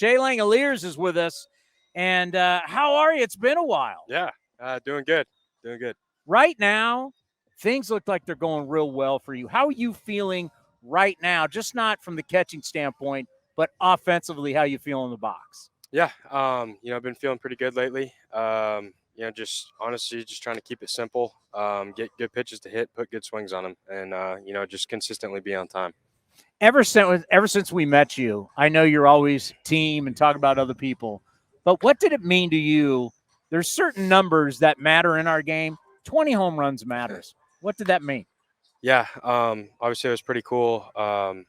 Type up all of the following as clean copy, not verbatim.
Shea Langeliers is with us. And how are you? It's been a while. Yeah, doing good. Right now, things look like they're going real well for you. How are you feeling right now? Just not from the catching standpoint, but offensively, how you feel in the box? Yeah, I've been feeling pretty good lately. Just honestly, just trying to keep it simple, get good pitches to hit, put good swings on them, and just consistently be on time. Ever since we met you, I know you're always team and talk about other people, but what did it mean to you? There's certain numbers that matter in our game. 20 home runs matters. What did that mean? Yeah, obviously it was pretty cool. I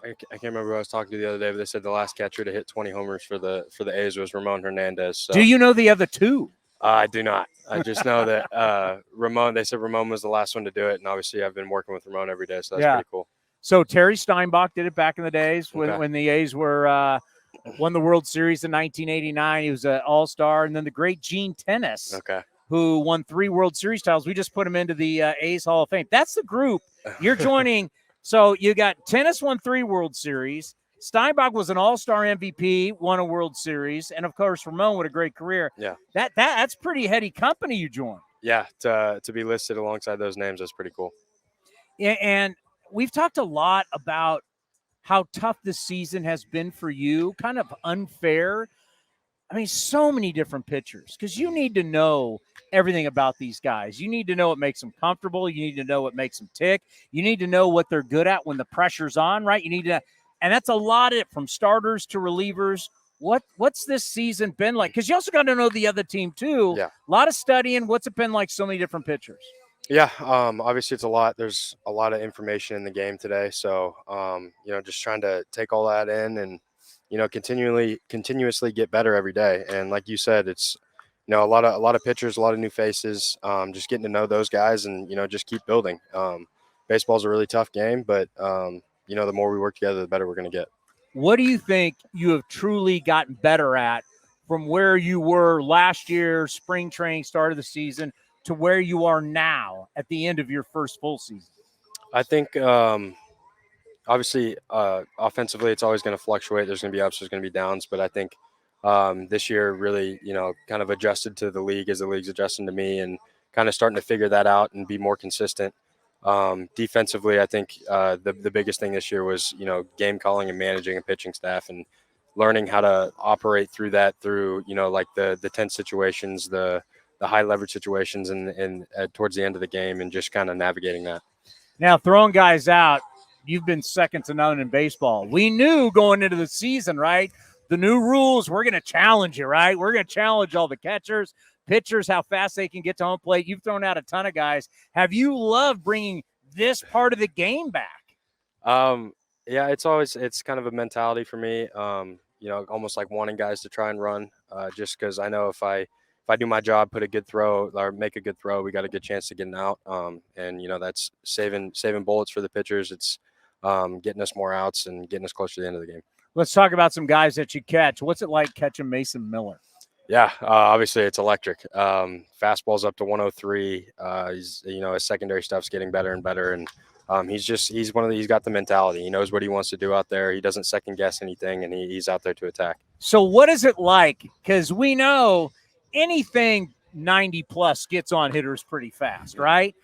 can't remember who I was talking to the other day, but they said the last catcher to hit 20 homers for the A's was Ramon Hernandez. So. Do you know the other two? I do not. I just know that Ramon. They said Ramon was the last one to do it, and obviously I've been working with Ramon every day, so that's pretty cool. So Terry Steinbach did it back in the days when the A's were won the World Series in 1989. He was an All-Star, and then the great Gene Tennis, who won 3 World Series titles. We just put him into the A's Hall of Fame. That's the group you're joining. So you got Tennis won 3 World Series. Steinbach was an All-Star MVP, won a World Series, and of course Ramon with a great career. Yeah, that's pretty heady company you joined. Yeah, to be listed alongside those names is pretty cool. Yeah, and we've talked a lot about how tough this season has been for you, kind of unfair. I mean, so many different pitchers because you need to know everything about these guys. You need to know what makes them comfortable. You need to know what makes them tick. You need to know what they're good at when the pressure's on, right? You need to, and that's a lot of it from starters to relievers. What's this season been like? Because you also got to know the other team too. Yeah. A lot of studying. What's it been like? So many different pitchers. Yeah, obviously it's a lot. There's a lot of information in the game today. So, just trying to take all that in and, continuously get better every day. And like you said, it's, a lot of pitchers, a lot of new faces, just getting to know those guys and, just keep building. Baseball's a really tough game, but, the more we work together, the better we're going to get. What do you think you have truly gotten better at from where you were last year, spring training, start of the season, to where you are now at the end of your first full season? I think obviously offensively it's always going to fluctuate. There's going to be ups, there's going to be downs, but I think this year really, kind of adjusted to the league as the league's adjusting to me and kind of starting to figure that out and be more consistent. Defensively, I think the biggest thing this year was, game calling and managing a pitching staff and learning how to operate through that like the tense situations, the high leverage situations and towards the end of the game and just kind of navigating that. Now, throwing guys out, you've been second to none in baseball. We knew going into the season, right? The new rules, we're going to challenge you, right? We're going to challenge all the catchers, pitchers, how fast they can get to home plate. You've thrown out a ton of guys. Have you loved bringing this part of the game back? Yeah, it's kind of a mentality for me, almost like wanting guys to try and run just because I know if I do my job, put a good throw or make a good throw, we got a good chance to get an out. And that's saving bullets for the pitchers. It's getting us more outs and getting us closer to the end of the game. Let's talk about some guys that you catch. What's it like catching Mason Miller? Yeah, obviously it's electric. Fastball's up to 103. He's, his secondary stuff's getting better and better. And he's one of he's got the mentality. He knows what he wants to do out there. He doesn't second guess anything, and he's out there to attack. So what is it like? Because we know anything 90 plus gets on hitters pretty fast, right?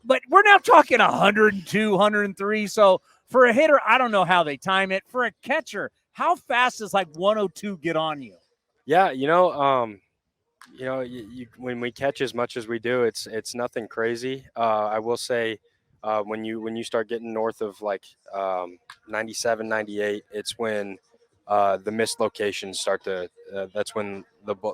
But we're now talking 102, 103. So for a hitter, I don't know how they time it. For a catcher, how fast does like 102 get on you? Yeah, when we catch as much as we do, it's nothing crazy. I will say when you start getting north of like 97, 98, it's when the missed locations start to that's when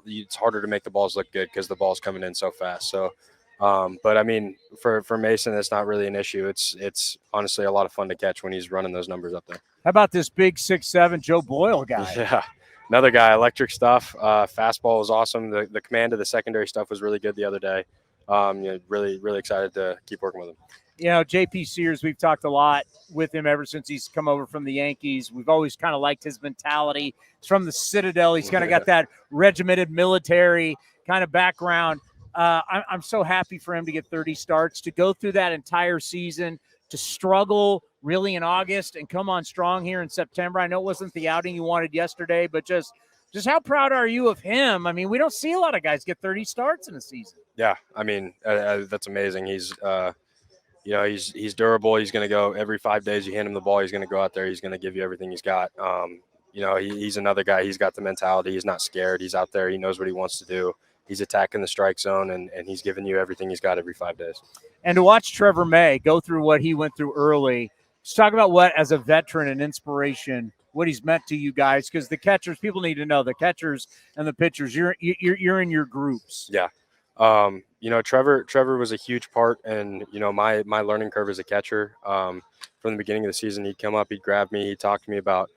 it's harder to make the balls look good because the ball's coming in so fast. So but I mean for Mason, it's not really an issue. It's honestly a lot of fun to catch when he's running those numbers up there. How about this big 6'7" Joe Boyle guy? Yeah, another guy, electric stuff. Fastball was awesome. The command of the secondary stuff was really good the other day. Really, really excited to keep working with him. JP Sears, we've talked a lot with him ever since he's come over from the Yankees. We've always kind of liked his mentality. He's from the Citadel. He's kind of got that regimented military kind of background. I'm so happy for him to get 30 starts, to go through that entire season, to struggle really in August and come on strong here in September. I know it wasn't the outing you wanted yesterday, but just how proud are you of him? I mean, we don't see a lot of guys get 30 starts in a season. Yeah, I mean, that's amazing. He's he's durable. He's going to go every 5 days. You hand him the ball, he's going to go out there. He's going to give you everything he's got. He's another guy. He's got the mentality. He's not scared. He's out there. He knows what he wants to do. He's attacking the strike zone, and he's giving you everything he's got every 5 days. And to watch Trevor May go through what he went through early, let's talk about what, as a veteran and inspiration, what he's meant to you guys, because the catchers, people need to know, the catchers and the pitchers, you're in your groups. Yeah. Trevor was a huge part in, my learning curve as a catcher. From the beginning of the season, he'd come up, he'd grab me, he'd talk to me about,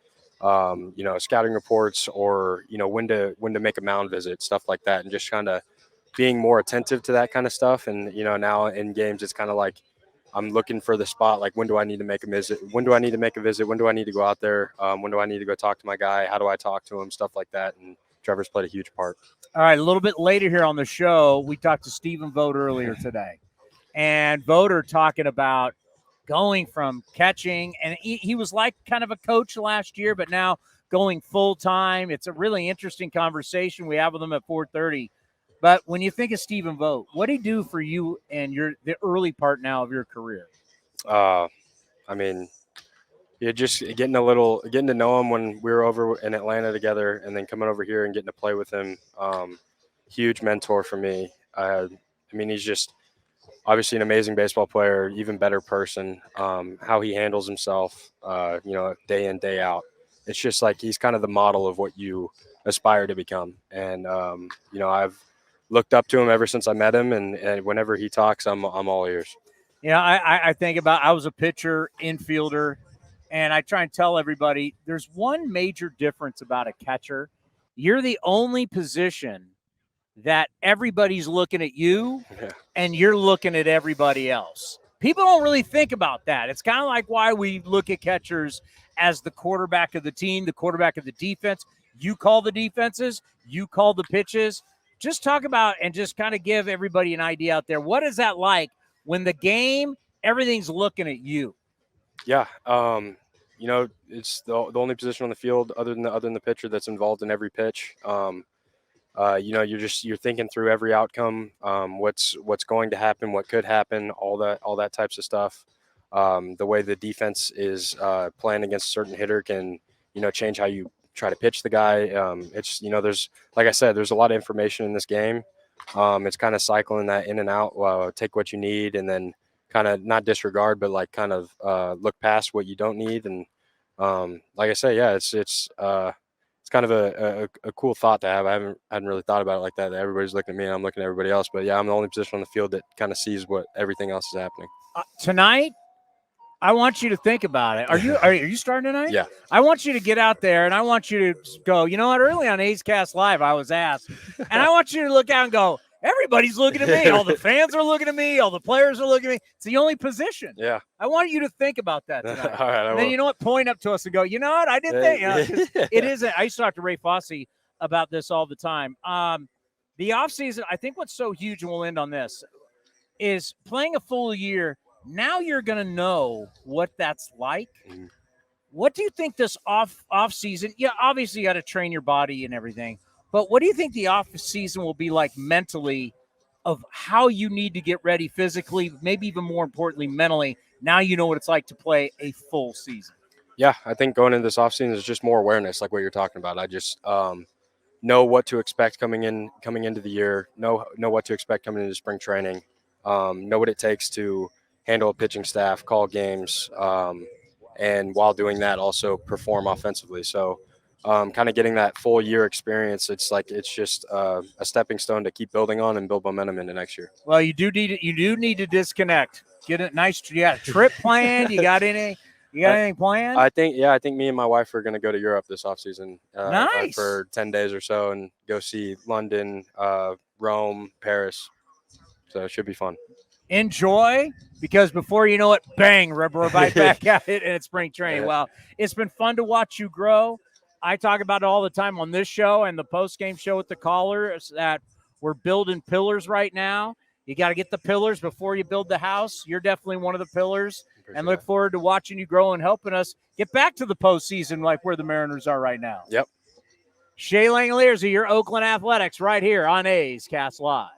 scouting reports or, when to make a mound visit, stuff like that. And just kind of being more attentive to that kind of stuff. And, now in games, it's kind of like I'm looking for the spot. Like, when do I need to make a visit? When do I need to make a visit? When do I need to go out there? When do I need to go talk to my guy? How do I talk to him? Stuff like that. And Trevor's played a huge part. All right, a little bit later here on the show, we talked to Stephen Vogt earlier today. And Vogt talking about going from catching, and he was like kind of a coach last year, but now going full-time. It's a really interesting conversation we have with him at 4:30. But when you think of Stephen Vogt, what did he do for you and the early part now of your career? You're just getting to know him when we were over in Atlanta together, and then coming over here and getting to play with him. Huge mentor for me. He's just obviously an amazing baseball player, even better person. How he handles himself, day in, day out. It's just like he's kind of the model of what you aspire to become. And, I've looked up to him ever since I met him, and whenever he talks, I'm all ears. I think about, I was a pitcher, infielder, and I try and tell everybody there's one major difference about a catcher. You're the only position that everybody's looking at you and you're looking at everybody else. People don't really think about that. It's kind of like why we look at catchers as the quarterback of the team, the quarterback of the defense. You call the defenses, you call the pitches. Just talk about and just kind of give everybody an idea out there. What is that like when the game, everything's looking at you? Yeah. It's the only position on the field other than the pitcher that's involved in every pitch. You're thinking through every outcome, what's going to happen, what could happen, all that types of stuff. The way the defense is playing against a certain hitter can, change how you try to pitch the guy. There's, like I said, there's a lot of information in this game. It's kind of cycling that in and out, take what you need and then kind of not disregard, but like kind of look past what you don't need. And like I say, yeah, it's kind of a cool thought to have. I hadn't really thought about it like that. Everybody's looking at me and I'm looking at everybody else. But yeah, I'm the only position on the field that kind of sees what everything else is happening. Tonight, I want you to think about it. Are you starting tonight? Yeah. I want you to get out there and I want you to go, you know what? Early on A's Cast Live, I was asked, and I want you to look out and go, everybody's looking at me. All the fans are looking at me. All the players are looking at me. It's the only position. Yeah. I want you to think the that tonight. All right. And then you know what? Point up to us and go, you know what? I didn't think. It is. I used to talk to Ray Fosse about this all the time. The offseason, I think what's so huge, and we'll end on this, is playing a full year. Now you're going to know what that's like. Mm-hmm. What do you think this off season? Yeah, obviously you got to train your body and everything. But what do you think the off season will be like mentally, of how you need to get ready physically, maybe even more importantly mentally? Now you know what it's like to play a full season. Yeah, I think going into this off season is just more awareness, like what you're talking about. I just know what to expect coming into the year. Know what to expect coming into spring training. Know what it takes to handle a pitching staff, call games, and while doing that, also perform offensively. So. Kind of getting that full year experience, it's just a stepping stone to keep building on and build momentum into next year. Well, you do need to disconnect. Get a nice trip planned. You got anything planned? I think me and my wife are going to go to Europe this offseason nice. For 10 days or so and go see London, Rome, Paris. So it should be fun. Enjoy, because before you know it, bang, we're right back at it, and it's spring training. Yeah. Well, it's been fun to watch you grow. I talk about it all the time on this show and the post-game show with the callers that we're building pillars right now. You got to get the pillars before you build the house. You're definitely one of the pillars. and look forward to watching you grow and helping us get back to the postseason like where the Mariners are right now. Yep. Shea Langeliers of your Oakland Athletics right here on A's Cast Live.